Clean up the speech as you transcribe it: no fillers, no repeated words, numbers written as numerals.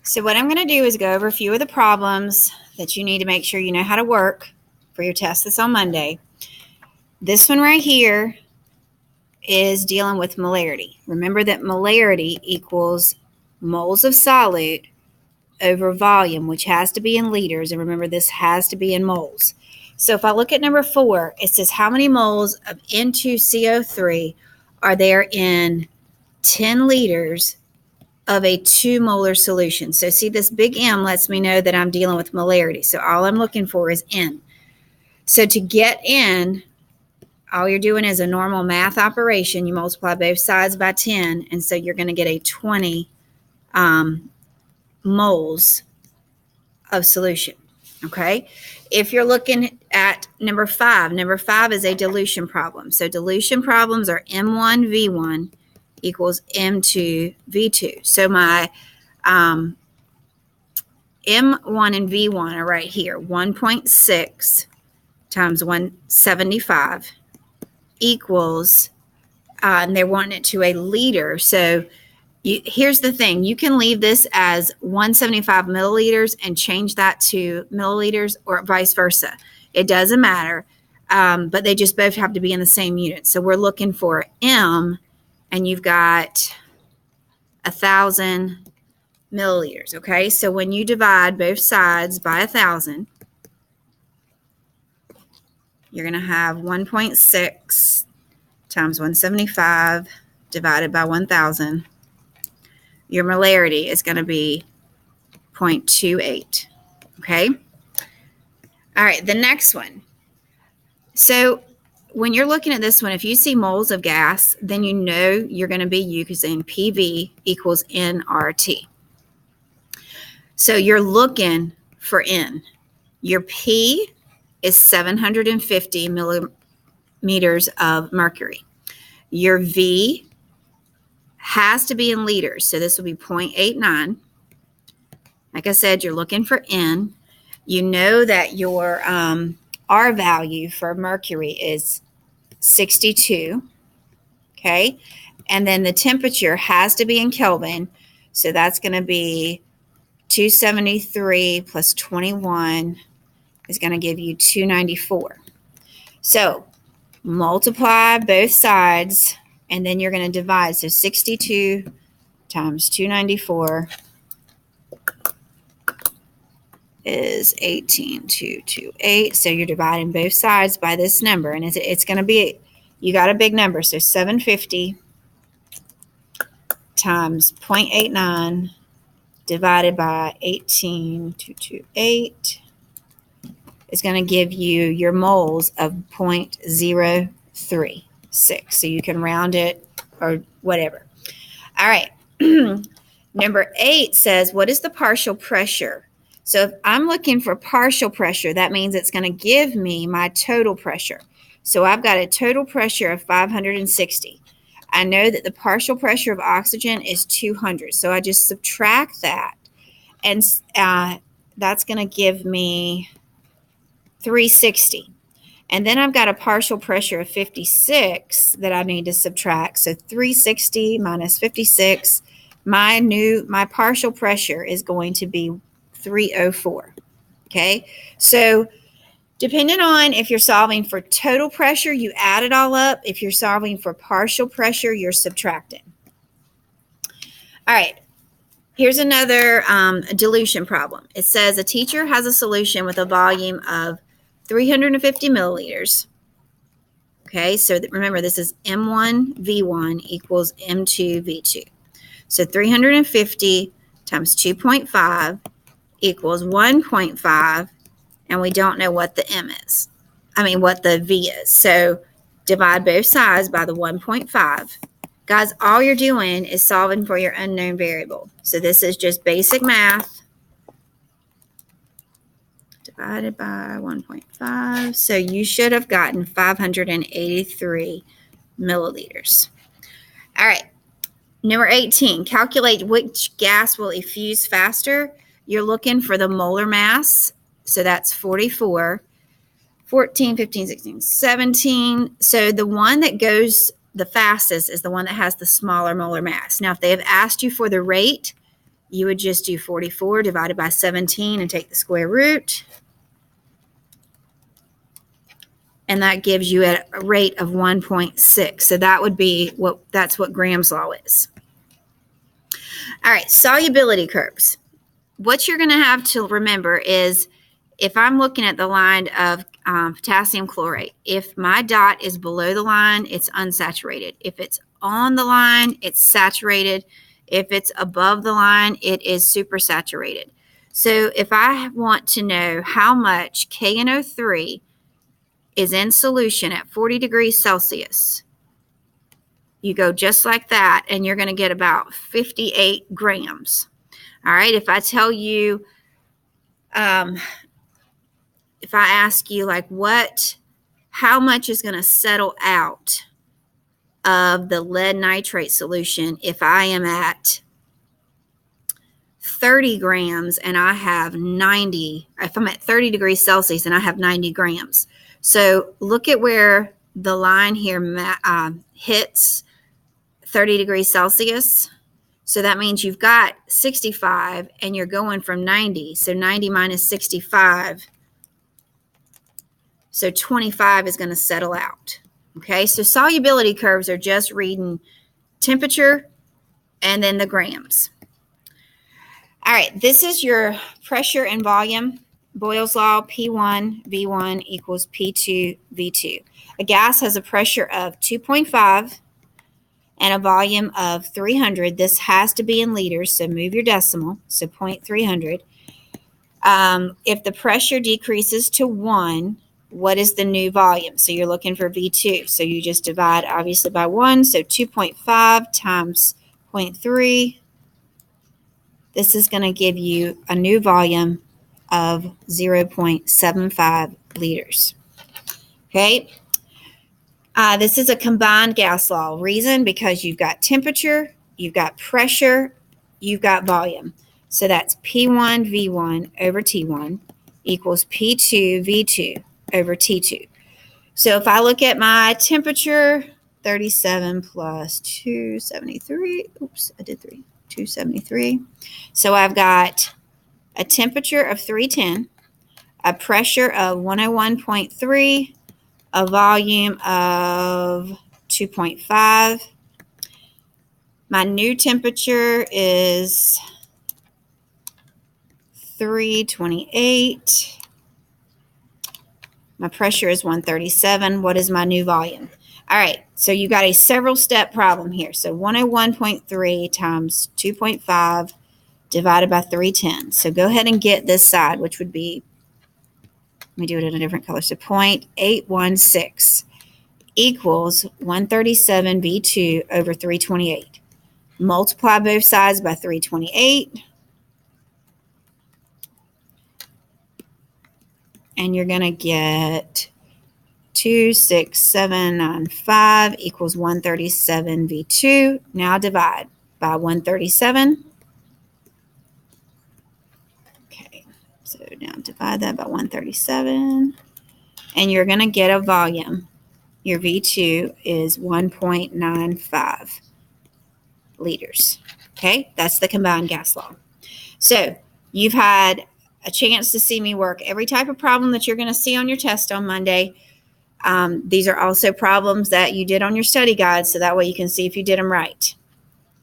So what I'm going to do is go over a few of the problems that you need to make sure you know how to work for your test that's on Monday. This one right here is dealing with molarity. Remember that molarity equals moles of solute over volume, which has to be in liters. And remember, this has to be in moles. So if I look at number 4, it says how many moles of N2CO3 are there in 10 liters of a 2 molar solution. So see, this big M lets me know that I'm dealing with molarity. So all I'm looking for is N. So to get N, all you're doing is a normal math operation. You multiply both sides by 10, and so you're going to get a 20 moles of solution. Okay? If you're looking at number 5 is a dilution problem. So dilution problems are M1V1 equals M2V2. So my M1 and V1 are right here. 1.6 times 175 equals, and they're wanting it to a liter. So here's the thing. You can leave this as 175 milliliters and change that to milliliters or vice versa. It doesn't matter, but they just both have to be in the same unit. So we're looking for M, and you've got 1,000 milliliters, okay? So when you divide both sides by 1,000, you're going to have 1.6 times 175 divided by 1,000. Your molarity is going to be 0.28, okay? All right, the next one. So when you're looking at this one, if you see moles of gas, then you know you're going to be using PV equals nRT. So you're looking for N. Your P is 750 millimeters of mercury. Your V has to be in liters, so this will be 0.89. Like I said, you're looking for N. You know that your R value for mercury is 62, okay? And then the temperature has to be in Kelvin, so that's going to be 273 plus 21 is going to give you 294. So multiply both sides, and then you're going to divide. So 62 times 294 is 18,228. So you're dividing both sides by this number, and it's going to be, you got a big number. So 750 times 0.89 divided by 18,228 is going to give you your moles of 0.036. So you can round it or whatever. All right. Number 8 says, what is the partial pressure? So if I'm looking for partial pressure, that means it's going to give me my total pressure. So I've got a total pressure of 560. I know that the partial pressure of oxygen is 200. So I just subtract that, and that's going to give me 360. And then I've got a partial pressure of 56 that I need to subtract. So 360 minus 56, my partial pressure is going to be 304. Okay, so depending on if you're solving for total pressure, you add it all up. If you're solving for partial pressure, you're subtracting. All right, here's another dilution problem. It says a teacher has a solution with a volume of 350 milliliters. Okay, so remember, this is M1V1 equals M2V2. So 350 times 2.5 equals 1.5, and we don't know what the M is. What the V is. So divide both sides by the 1.5. Guys, all you're doing is solving for your unknown variable. So this is just basic math. Divided by 1.5. So you should have gotten 583 milliliters. All right. Number 18, calculate which gas will effuse faster. You're looking for the molar mass. So that's 44, 14, 15, 16, 17. So the one that goes the fastest is the one that has the smaller molar mass. Now, if they have asked you for the rate, you would just do 44 divided by 17 and take the square root. And that gives you a rate of 1.6. So that would be that's what Graham's law is. All right, solubility curves. What you're going to have to remember is if I'm looking at the line of potassium chlorate, if my dot is below the line, it's unsaturated. If it's on the line, it's saturated. If it's above the line, it is supersaturated. So if I want to know how much KNO3 is in solution at 40 degrees Celsius, you go just like that, and you're going to get about 58 grams. All right, if I tell you, if I ask you like how much is going to settle out of the lead nitrate solution if I am at 30 grams and I have 90, if I'm at 30 degrees Celsius and I have 90 grams. So look at where the line here hits 30 degrees Celsius. So that means you've got 65 and you're going from 90. So 90 minus 65. So 25 is going to settle out. Okay, so solubility curves are just reading temperature and then the grams. All right, this is your pressure and volume. Boyle's law, P1 V1 equals P2 V2. A gas has a pressure of 2.5 and a volume of 300. This has to be in liters, so move your decimal, so 0.300. If the pressure decreases to 1, what is the new volume? So you're looking for V2. So you just divide, obviously, by 1. So 2.5 times 0.3. This is going to give you a new volume of 0.75 liters. Okay. This is a combined gas law. Reason, because you've got temperature, you've got pressure, you've got volume. So that's P1 V1 over T1 equals P2 V2 over T2. So if I look at my temperature, 37 plus 273, oops, I did 273. So I've got a temperature of 310, a pressure of 101.3, a volume of 2.5. My new temperature is 328. My pressure is 137. What is my new volume? All right, so you got a several step problem here. So 101.3 times 2.5 divided by 310. So go ahead and get this side, which would be, let me do it in a different color. So 0.816 equals 137 V2 over 328. Multiply both sides by 328. And you're going to get 26795 equals 137 V2. Now divide by 137. Okay, so now divide that by 137. And you're going to get a volume. Your V2 is 1.95 liters. Okay, that's the combined gas law. So you've had a chance to see me work every type of problem that you're going to see on your test on Monday. These are also problems that you did on your study guide, so that way you can see if you did them right.